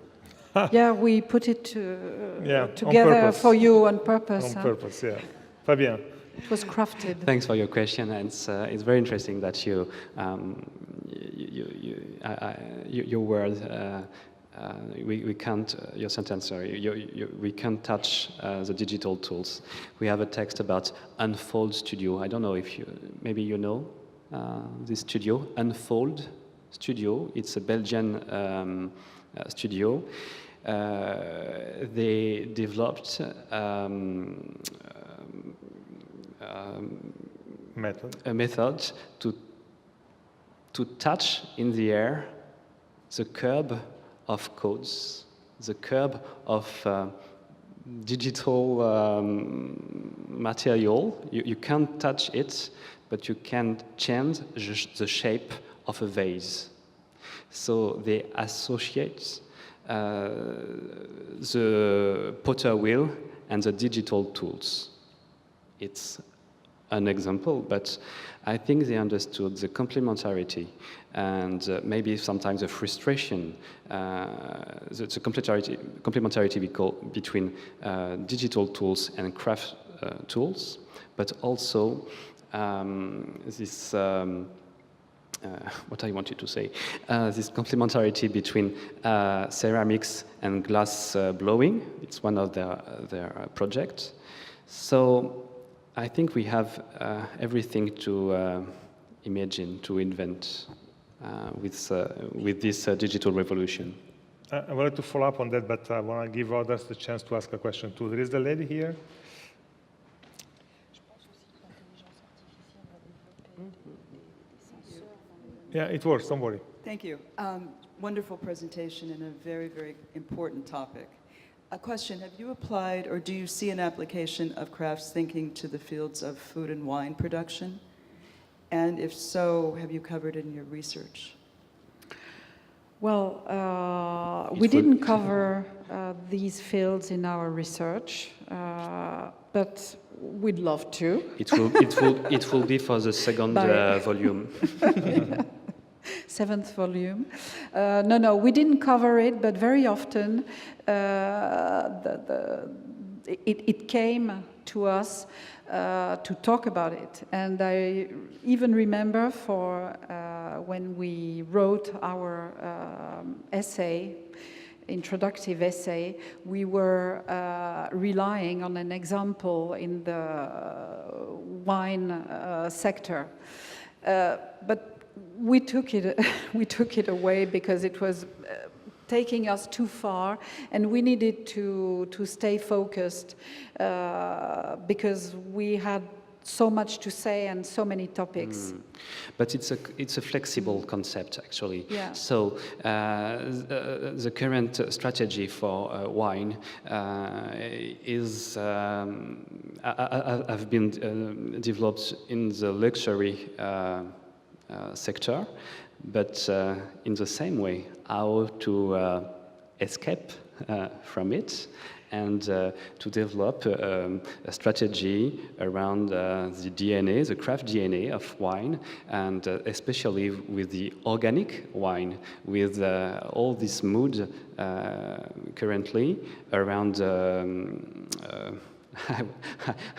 Yeah, we put it together for you on purpose. On purpose, yeah. Fabien. It was crafted. Thanks for your question, and it's very interesting that your word. We can't. Your sentence. Sorry. We can't touch the digital tools. We have a text about Unfold Studio. I don't know if maybe you know this studio, Unfold Studio. It's a Belgian studio. They developed a method to touch in the air the curb of codes, the curb of digital material. You can't touch it, but you can change the shape of a vase. So they associate the potter wheel and the digital tools. It's an example, but I think they understood the complementarity and maybe sometimes the frustration, the complementarity between digital tools and craft tools, but also this, what I wanted to say, this complementarity between ceramics and glass blowing. It's one of their projects. So I think we have everything to imagine, to invent with this digital revolution. I wanted to follow up on that, but I want to give others the chance to ask a question too. There is the lady here. Yeah, it works, don't worry. Thank you. Wonderful presentation and a very, very important topic. A question, have you applied or do you see an application of crafts thinking to the fields of food and wine production? And if so, have you covered it in your research? Well, we didn't cover these fields in our research, but we'd love to. It will be for the second volume. Seventh volume. No, we didn't cover it, but very often it came to us to talk about it. And I even remember when we wrote our essay, introductive essay, we were relying on an example in the wine sector. But we took it away because it was taking us too far, and we needed to stay focused because we had so much to say and so many topics. But it's a flexible concept, actually. Yeah. So the current strategy for wine is have been developed in the luxury sector, but in the same way, how to escape from it and to develop a strategy around the DNA, the craft DNA of wine, and especially with the organic wine, with all this mood currently around,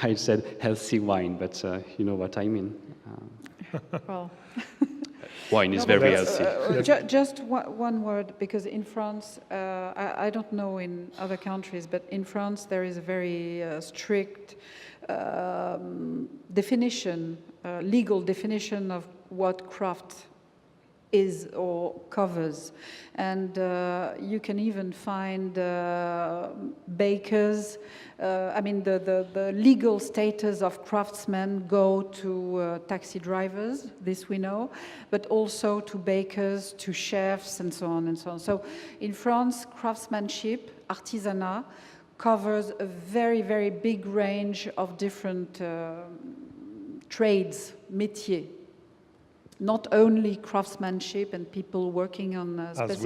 I said healthy wine, but you know what I mean. Well, wine is very healthy. Just one word, because in France, I don't know in other countries, but in France there is a very strict definition, legal definition of what craft is or covers. And you can even find bakers. I mean, the legal status of craftsmen go to taxi drivers, this we know, but also to bakers, to chefs, and so on and so on. So in France, craftsmanship, artisanat, covers a very, very big range of different trades, métiers. Not only craftsmanship and people working on specific... As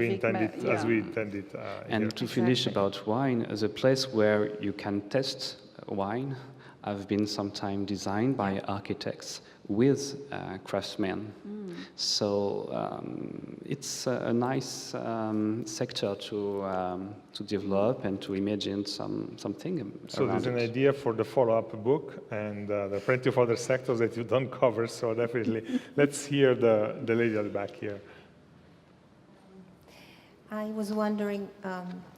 we intended. And here. to finish about wine, the place where you can test wine have been sometimes designed by architects with craftsmen. So it's a nice sector to develop and to imagine something. So there's an idea for the follow-up book, and there are plenty of other sectors that you don't cover. So definitely, let's hear the lady at the back here. I was wondering,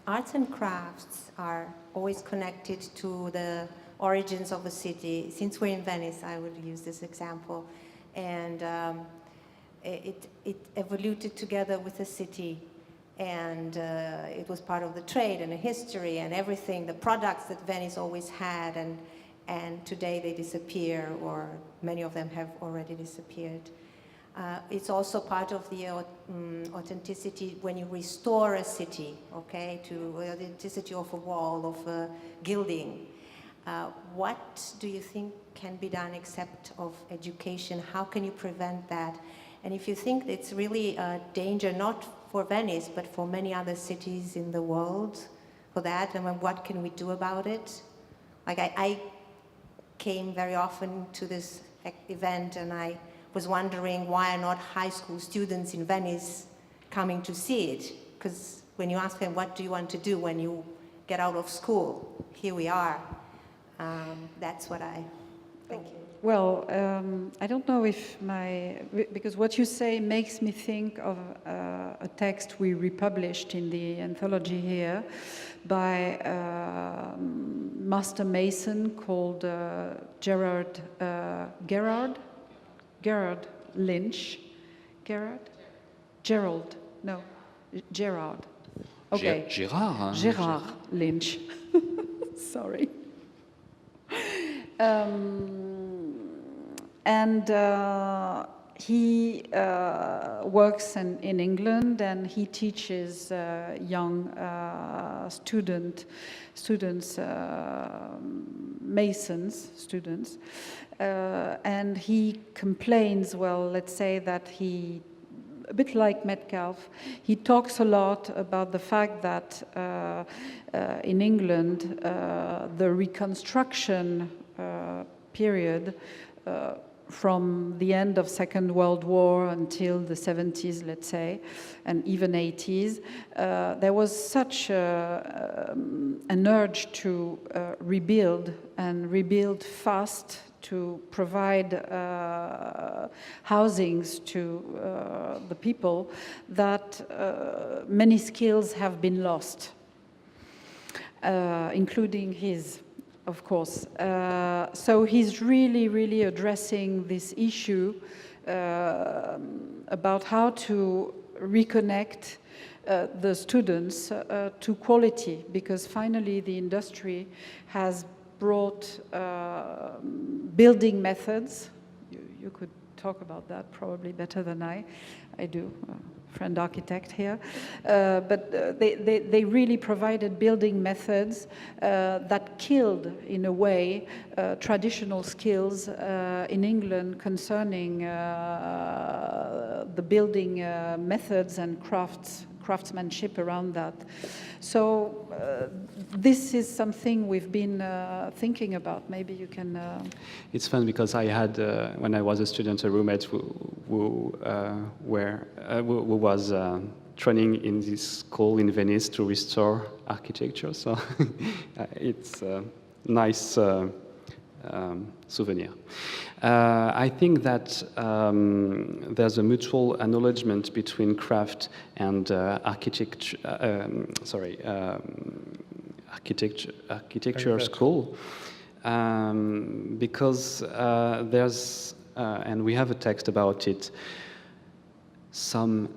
arts and crafts are always connected to the origins of a city. Since we're in Venice, I would use this example. And it evolved together with the city. And it was part of the trade and the history and everything, the products that Venice always had. And today they disappear, or many of them have already disappeared. It's also part of the authenticity when you restore a city, okay, to the authenticity of a wall, of a gilding. What do you think can be done except of education? How can you prevent that? And if you think it's really a danger, not for Venice, but for many other cities in the world, for that, and what can we do about it? Like I came very often to this event, and I was wondering why are not high school students in Venice coming to see it? Because when you ask them, what do you want to do when you get out of school? Here we are. That's what I... Thank you. Well, I don't know if because what you say makes me think of a text we republished in the anthology here by master mason called Gerard Lynch. Gerald. Okay. Gerard Lynch. Sorry. And he works in England, and he teaches young masons, students, and he complains, well, let's say that he, a bit like Metcalfe, he talks a lot about the fact that in England, the Reconstruction period from the end of Second World War until the 70s, let's say, and even 80s, there was such an urge to rebuild and rebuild fast, to provide housings to the people, that many skills have been lost, including his, of course. So he's really addressing this issue about how to reconnect the students to quality, because finally the industry has brought building methods. You could talk about that probably better than I do. Friend architect here, but they really provided building methods that killed, in a way, traditional skills in England concerning the building methods and craftsmanship around that. So this is something we've been thinking about. Maybe you can... It's fun because I had, when I was a student, a roommate who was training in this school in Venice to restore architecture. So it's a nice souvenir. I think that there's a mutual acknowledgement between craft and architecture school, because there's, and we have a text about it, some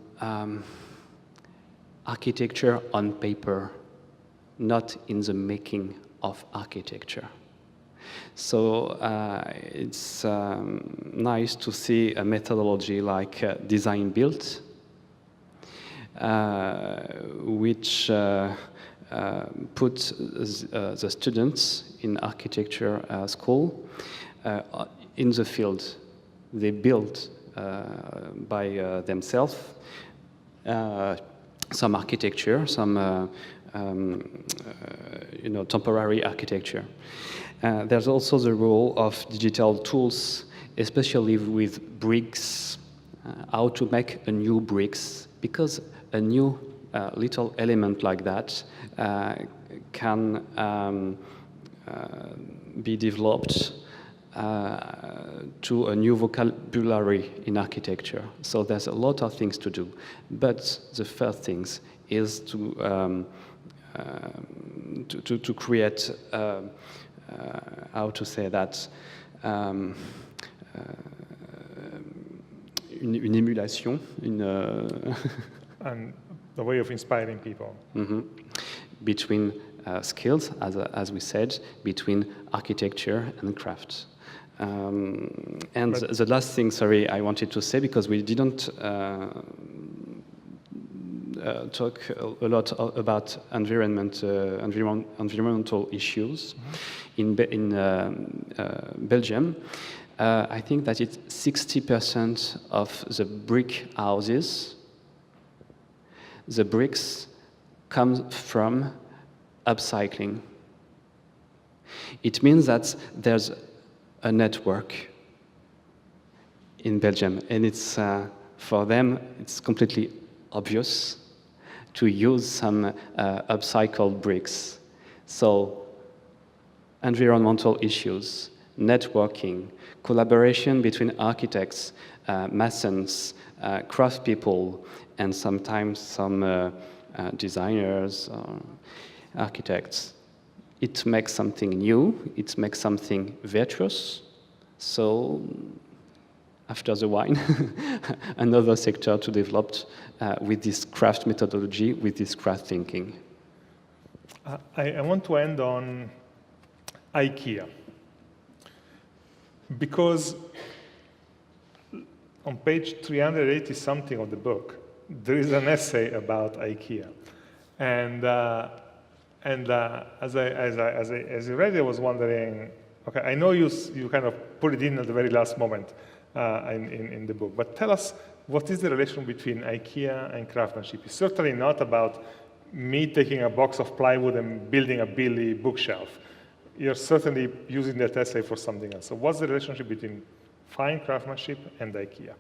architecture on paper, not in the making of architecture. So it's nice to see a methodology like design build, which puts the students in architecture school in the field. They build by themselves some architecture, some temporary architecture. There's also the role of digital tools, especially with bricks, how to make a new bricks, because a new little element like that can be developed to a new vocabulary in architecture. So there's a lot of things to do. But the first things is to create how to say that, une émulation, and the way of inspiring people. Between skills, as we said, between architecture and craft. And And the last thing, sorry, I wanted to say, because we didn't talk a lot about environmental issues in Belgium. I think that it's 60% of the brick houses. The bricks come from upcycling. It means that there's a network in Belgium, and it's for them it's completely obvious to use some upcycled bricks. So environmental issues, networking, collaboration between architects, masons, craftspeople, and sometimes some designers, architects. It makes something new, it makes something virtuous. So after the wine, another sector to develop with this craft methodology, with this craft thinking. I want to end on Ikea. Because on page 380 something of the book, there is an essay about Ikea. And as I read it, I was wondering, okay, I know you kind of put it in at the very last moment in the book, but tell us, what is the relation between Ikea and craftsmanship? It's certainly not about me taking a box of plywood and building a Billy bookshelf. You're certainly using that essay for something else. So what's the relationship between fine craftsmanship and Ikea?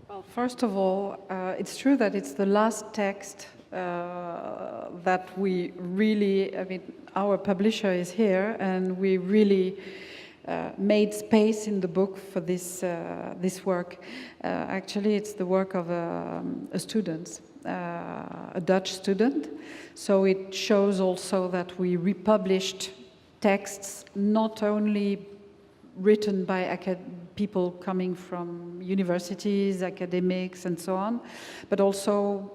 Well, first of all, it's true that it's the last text that we really, I mean, our publisher is here, and we really made space in the book for this work. Actually, it's the work of a student, a Dutch student. So it shows also that we republished texts not only written by people coming from universities, academics, and so on, but also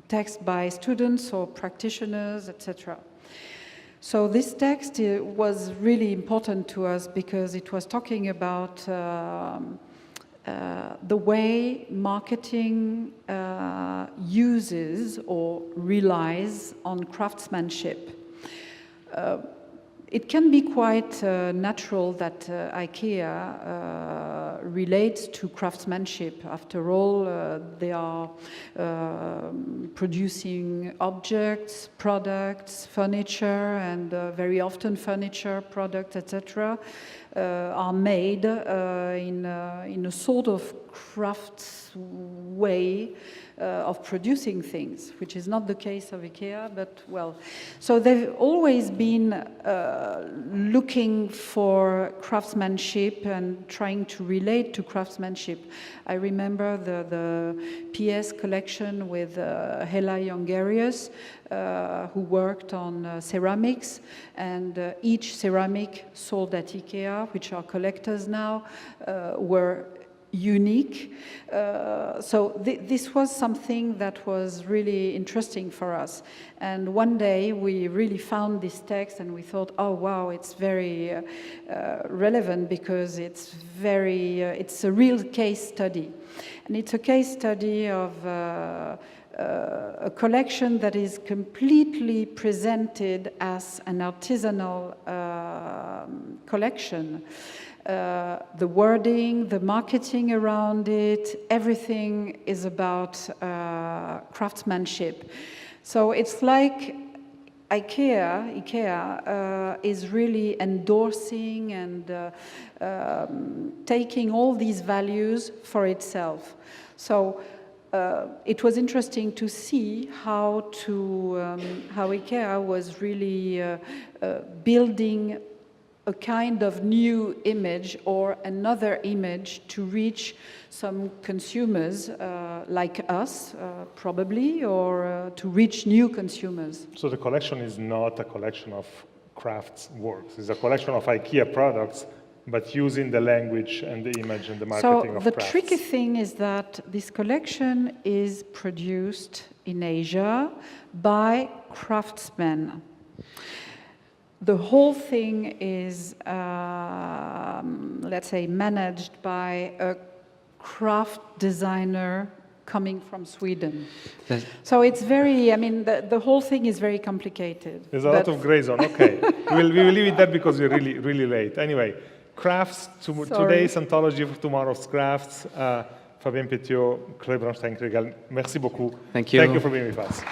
text by students or practitioners, etc. So this text was really important to us because it was talking about the way marketing uses or relies on craftsmanship. It can be quite natural that Ikea relates to craftsmanship. After all, they are producing objects, products, furniture, and very often furniture, products, etc. Are made in a sort of crafts way of producing things, which is not the case of Ikea, but well. So they've always been looking for craftsmanship and trying to relate to craftsmanship. I remember the PS collection with Hela Jongerius, who worked on ceramics, and each ceramic sold at Ikea, which are collectors now, were unique. So this was something that was really interesting for us. And one day we really found this text and we thought, oh wow, it's very relevant because it's a real case study. And it's a case study of a collection that is completely presented as an artisanal collection. The wording, the marketing around it, everything is about craftsmanship. So it's like Ikea is really endorsing and taking all these values for itself. So it was interesting to see how Ikea was really building a kind of new image or another image to reach some consumers like us, probably, or to reach new consumers. So the collection is not a collection of crafts works. It's a collection of Ikea products, but using the language and the image and the marketing of crafts. So the tricky thing is that this collection is produced in Asia by craftsmen. The whole thing is let's say, managed by a craft designer coming from Sweden. So it's very, I mean, the whole thing is very complicated. There's a lot of gray zone. Okay, we will leave it there because we're really, really late. Anyway, crafts, today's anthology, for tomorrow's crafts. Fabien Petiot, Chloé Braunstein-Kriegel, merci beaucoup. Thank you. Thank you for being with us.